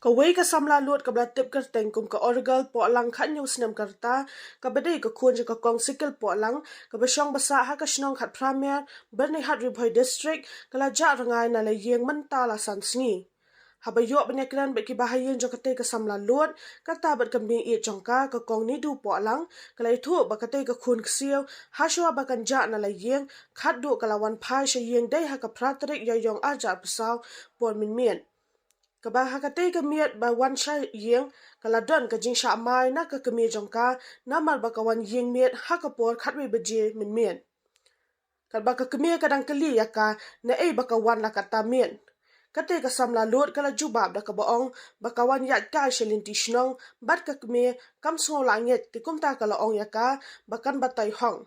Kawai ka samla luat ka blatip ka tengkum ka orgal po lang khan yung sinam karta ka badai ka khun ka kong sikil po lang ka basyong basa ha ka shnong khat pramer berni hat ribhoi district kala ja rangai na la yeng menta la san sngi habayo banyakran bet ki bahayen jo kate ka samla luat ka tabat ka mi e jongka ka kong ni du po lang kala itu ba kate ka khun ksiu ha shwa ba kan ja na la yeng khat du kala wan phai she yeng dai ha ka pratrik ya yong ajar pesaw por min mien kabah hakate ka miat ba wan sha yeng kala don ka jing sha mai na ka kemi jongka na mar ba ka wan yeng miat ha ka por khatwe beje min mien kal ba ka kemi ka dang kali ya ka na ei ba ka wan la ka ta mien kate ka samla lot kala jubab da ka baong ba ka wan ya ka shelin ti shnong bat ka kemi kam so la nget ti kum ta kala ong ya ka ba kan ba tai hong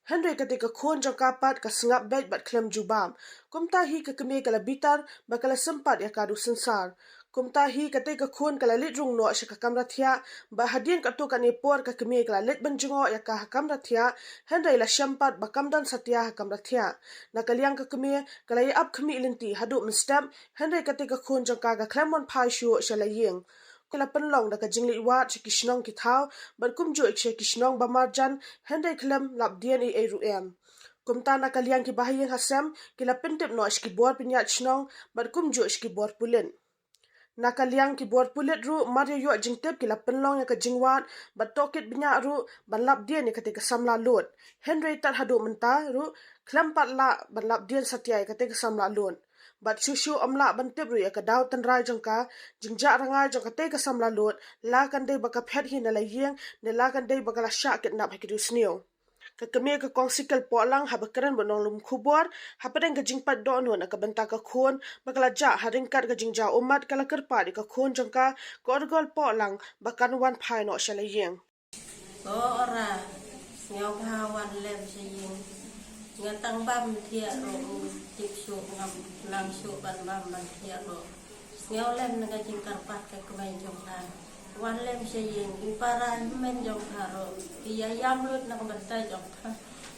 Henry ketika khun jong kapat ka singap bet bat klem jubam. Kumta hi ka kemi kala bitar ba kala sempat ya kadu sensar. Kumta hi ketika khun kala lit rung no sya ka kamra thia ba hadien ka tu kan ipor ka kemi kala lit benjungo ya ka kamra thia Henry la syampat ba kamdan satya ha kamra thia. Na kaliang ka kemi kala i ap kemi linti hadu mstam Henry ketika khun jong ka klemon phai shu sya la yeng. Kala penlong da ka jingli wat che kishnong ki thau bar kum jo che kishnong ba marjan Henry klem lap dien e rum kumta na kaliang ki bahayeng hasam kila pentep no ishki bor pinya chnong bar kum jo ishki bor pulen na kaliang ki bor pulet ru mario yo jingtep kila penlong ya ka jingwat bar tokit binya ru ban lap dien ya katika samla lot Henry tat hadu menta ru klem pat la ban lap dien satya ya katika samla lot bat shushu amla bantep ru ya ka daw tan rai jongka jingja rangai jongka te ka samla lot la kan dei baka phet hin la yeng ne la kan dei baka la sha ket nap hakidu snio ka kemi ka kongsikal po lang habakaran bonong lum khubor hapadeng ka jingpat do no na ka banta ka khon bakala ja haringkat ka jingja umat kala kerpa di ka khon jongka korgol po lang bakan wan phai no shala yeng ora ngau kawan lem sing ngatang bam thia ro tip su ngam lang su ban bam ban thia ro ngau lem na jing karpat ka kemai jongka wan lem sing iparan men jongka ro iya yam lut na bantai jongka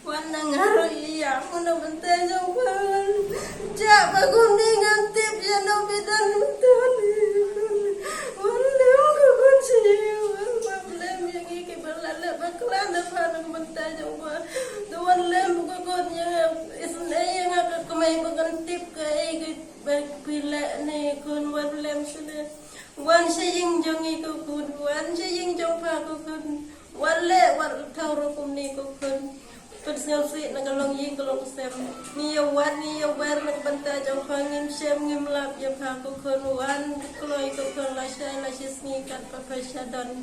wan na ngaro iya mun bantai jongka ja bagun dengan tip ya no bidan betul wan lem ko kun siu lem yang iki berlala baklan depan bantai jongka tuan lem ko kon yang isne yang aku kemai bagan tip ke iki pila ne kon wan lem sune wan saying jongi ko kun wan saying jong pa ko kun wan le wan thau ro kum ni ko kun put sel si na kalong ying kalong sem ni ya wan ni ya wer na banta jong pa ngim sem ngim lap ya pa ko kun wan kloi ko kun la shay la sisni kat pa pa shadon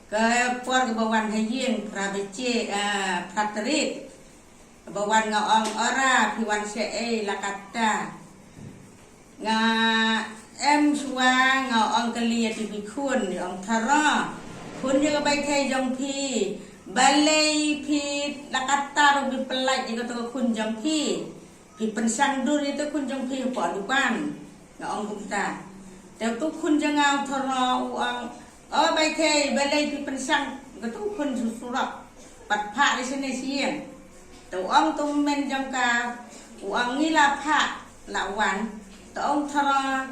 ke puar ke bawan hayeng prabeche pratrit bawan ngaong ora piwan se lakata nga em suwa ngaong kelia ti bikhun ni ong thara khun je ka bai thai jong phi balai phi lakata ro bi pelai je ka khun jong phi pensang dur itu khun jong phi po dukan ngaong kumta te tu khun je ngau thara uang bai thai balai phi pensang ka tu khun susurak pat pha di sini sien tu ong tung men jong ka uang ni la pha la wan tu ong thara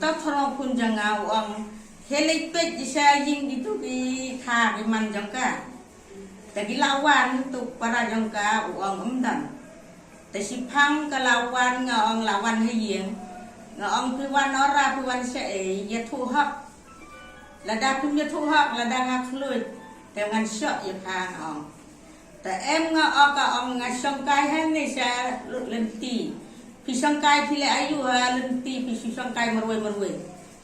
ta thara khun janga uang helai pet isa ying itu di tha di man jong ka tagi lawan tu para jong ka uang umdan te sipang ka lawan ngaong lawan hayeng ngaong piwan ora piwan se ya thu hak lada pun ya thu hak lada ngak luit te ngan syok ya ka ngaong te em ngaong ka ong ngasong kai han ni sa lut lenti pisang kai pile ayu ha lenti pisang kai marwe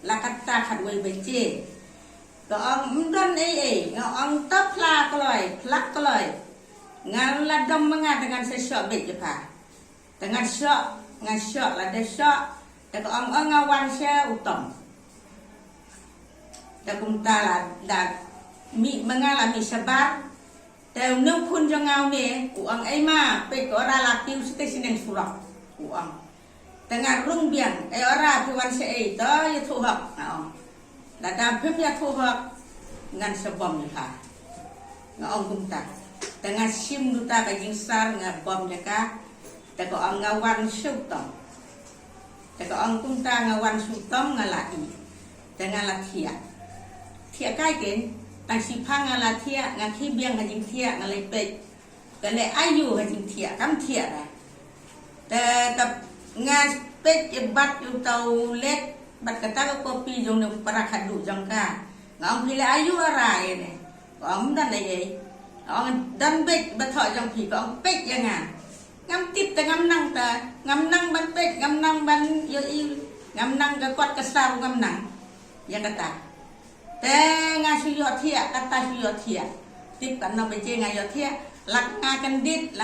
lakata khatwe beje ka ong mdon ngaong tapla kloi plak kloi ngan ladom menga dengan sesok bet je pa dengan syok ngasok lada syok te ka ong ngawan sya utom te kumta la da mi mengalami sabar te nung khun jong ngau ne uang ai ma pe ko ra la piu site sineng surak uang tengah rung biang ora piwan se to ya thu hak ngaong la da phep ya thu hak ngan sebom ni ha ngaong kumta tengah sim duta ka jing sar nga bom ja ka te ko ang ngawan su tong te ko ang kumta ngawan su tong ngalai dengan la thia kai ken tang si phang la thia ngan khi biang ha jing thia ngan le pe ka le ayu ha jing thia kam thia ra te kap nga pe bat yu tau let bat kata ko pi jong ne parakat du jong ka ngam pile ayu ara ne ông dan le ông dan be ba tho jong pi ko ông pe yang ngam tip te ngam nang ban pe ngam nang ban yo i ngam nang ka kwat ka sau ngam nang yang kata te nga su yo thia kata su yo thia tip kan no be je nga yo thia lak nga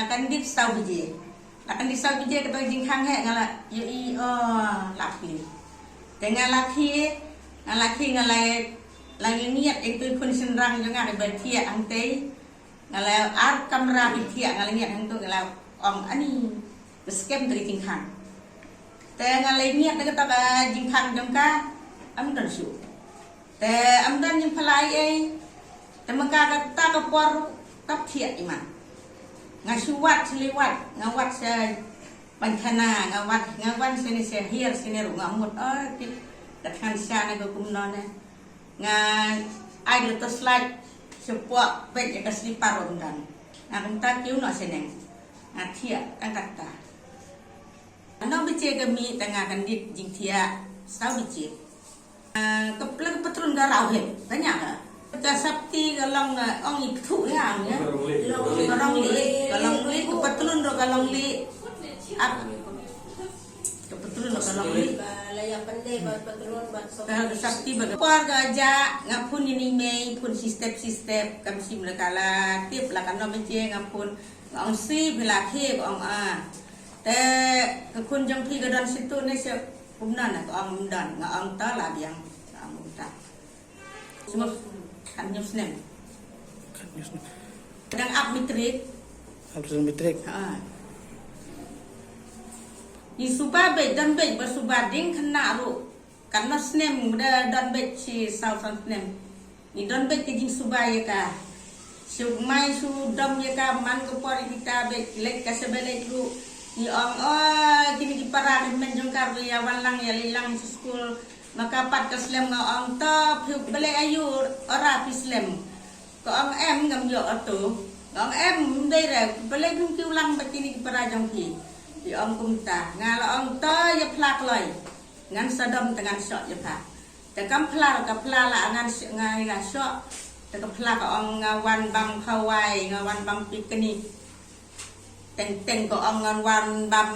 kan dit sau be je lak kan dit sau be je ka to jing khang he ngala yo i lak pi te nga lak khi nga lai niat eng tu kun sin rang jo nga be thia ang te ngala ar kamera bi thia ngala niat ang tu ngala ong ani scam dari jing khang te ngala niat ka ta jing khang jong ka am dan su te am dan jing phalai ei te maka ka ta ka por tap thia i man nga su wat sli wat nga wat se ban khana nga wat sini se hier sini ru ngamut ti ta khan sha na ko kum no ne nga ai được to slide sepuak pet ya kasli paron dan nga ta kiu no seneng nga thia ang kata no bi che ka mi ta nga kan dit jing thia sau bi che ka plek patrun ga rau he banyak ka sapti ka long ong i thu ya nya ka long li ka patrun ro ka long li ap ka patrun ro ka long li yang pandai buat patrun buat ka sapti ba par ga ja ngapun ini mei pun sistem kam sim la kala tip la kan no bi che ngapun ong si bila ke ong te kun jong pi ga dan situ ne se umnan na ong dan nga ong ta la biang ong ta semua kan news nem kadang up mitrik Harus mitrik. Ni suba be dan be ba suba ding khna ru kan no snem da dan be chi south snem ni dan be ki jing suba ya ka su mai su dam ya ka man ko por kita be lek ka sebele ru ni ong kini ki para men jong kar ya walang ya lilang school maka pat ka slem nga ong to phu bele ayu ora pi slem ko ong em ngam yo atu ong em dei re bele kum kiu lang ba kini ki para jong pi di ong kum ta nga la ong to ya plak loi ngan sadam dengan shot ya pa te kam pla ka pla la ngan ngai ga shot te ka pla ka ong wan bang khawai nga wan bang piknik teng ko ong ngan wan bam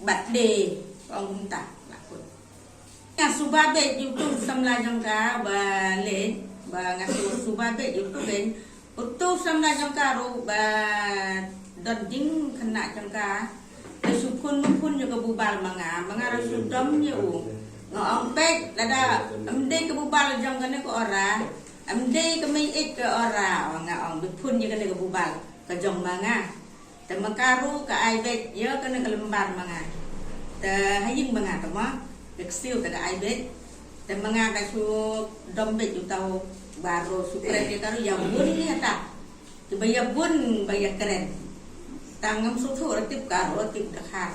bat de ong kum ta la kun nga suba be yu tu samla jong ka ba le ba nga suba be yu tu ben utu samla jong ka ru ba don ding khna jong ka sukun pun juga bubal manga rasudom nya ngong pek lada amde ke bubal jong kene ko ora amde ke mai ik ke ora nga ong pun nya kene ke bubal ke jong manga te makaru ke ai bet ye kene ke lembar manga te haying manga to ma tekstil te ai bet te manga ka su dom bet ju tau baro su keren dia karu ya bun ni ta te bayar bun bayar keren tangam susu ratip karo ratip dakar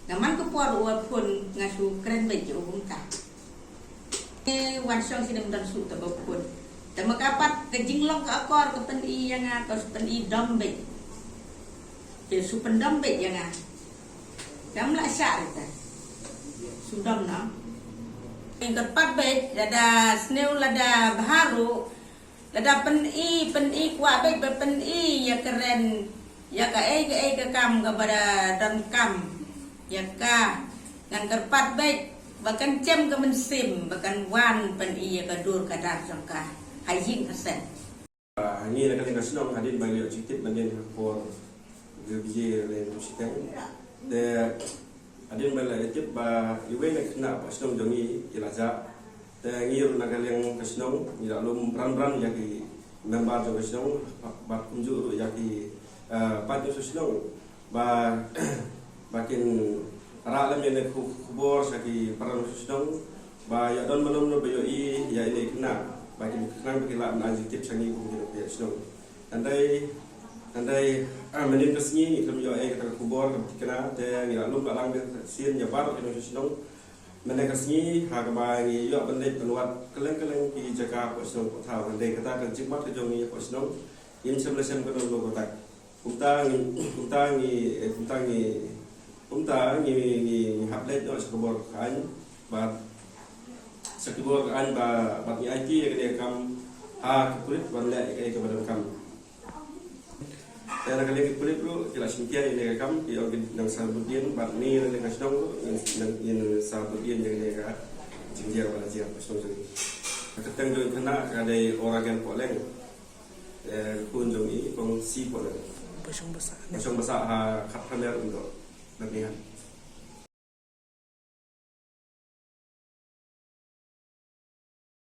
naman ko por pun ngasu keren bejo bungka wan song sinem dan su ta pun ta makapat ke jinglong ka akor ke pen i yang ka pen i dombe ke su pen dombe yang dam la sya ta su dom na ing pat be ada sneu lada baharu lada pen i kwa be pen i ya keren ya ka ke kam ka pada dan kam ya ka ngan kerpat baik bahkan cem ke mensim bahkan wan pen iya ka dur ka dar jangka hajin hasen ini nak kali nasional hadir bagi objektif bagi for GBJ le sistem de hadir bagi objektif ba iwe nak kena nasional jongi ilaza de ngir nak kali yang nasional ni dalam peran-peran ya ki member nasional ba kunjur ya ki padu nasional ba bakin ralam yang kubur saki peran nasional ba ya don belum no bayo I ya ini kena bakin kena berkilah menanjutip sangi kumpulan nasional andai menin kesini itu yo kata kubur kena de ngira lu balang sien ya baru nasional Menekasni hakabangi yo bandai peluat keleng-keleng pi jaga posnong kota bandai kata kan jimat ke jongi posnong yin sebelesen ke dulu kota umta ngi haplet no sekebor kan bat sekebor kan bat ni IT ke kam ha kulit bandai ke kepada kam dan kali kulit lu jelas sintia ini kam di orang sabudian bat ni dengan sedong in sabudian yang ka sintia pada siap posnong jadi keteng jo kena ada orang yang poleng kunjungi kongsi poleng Pasang besar ha kat untuk latihan.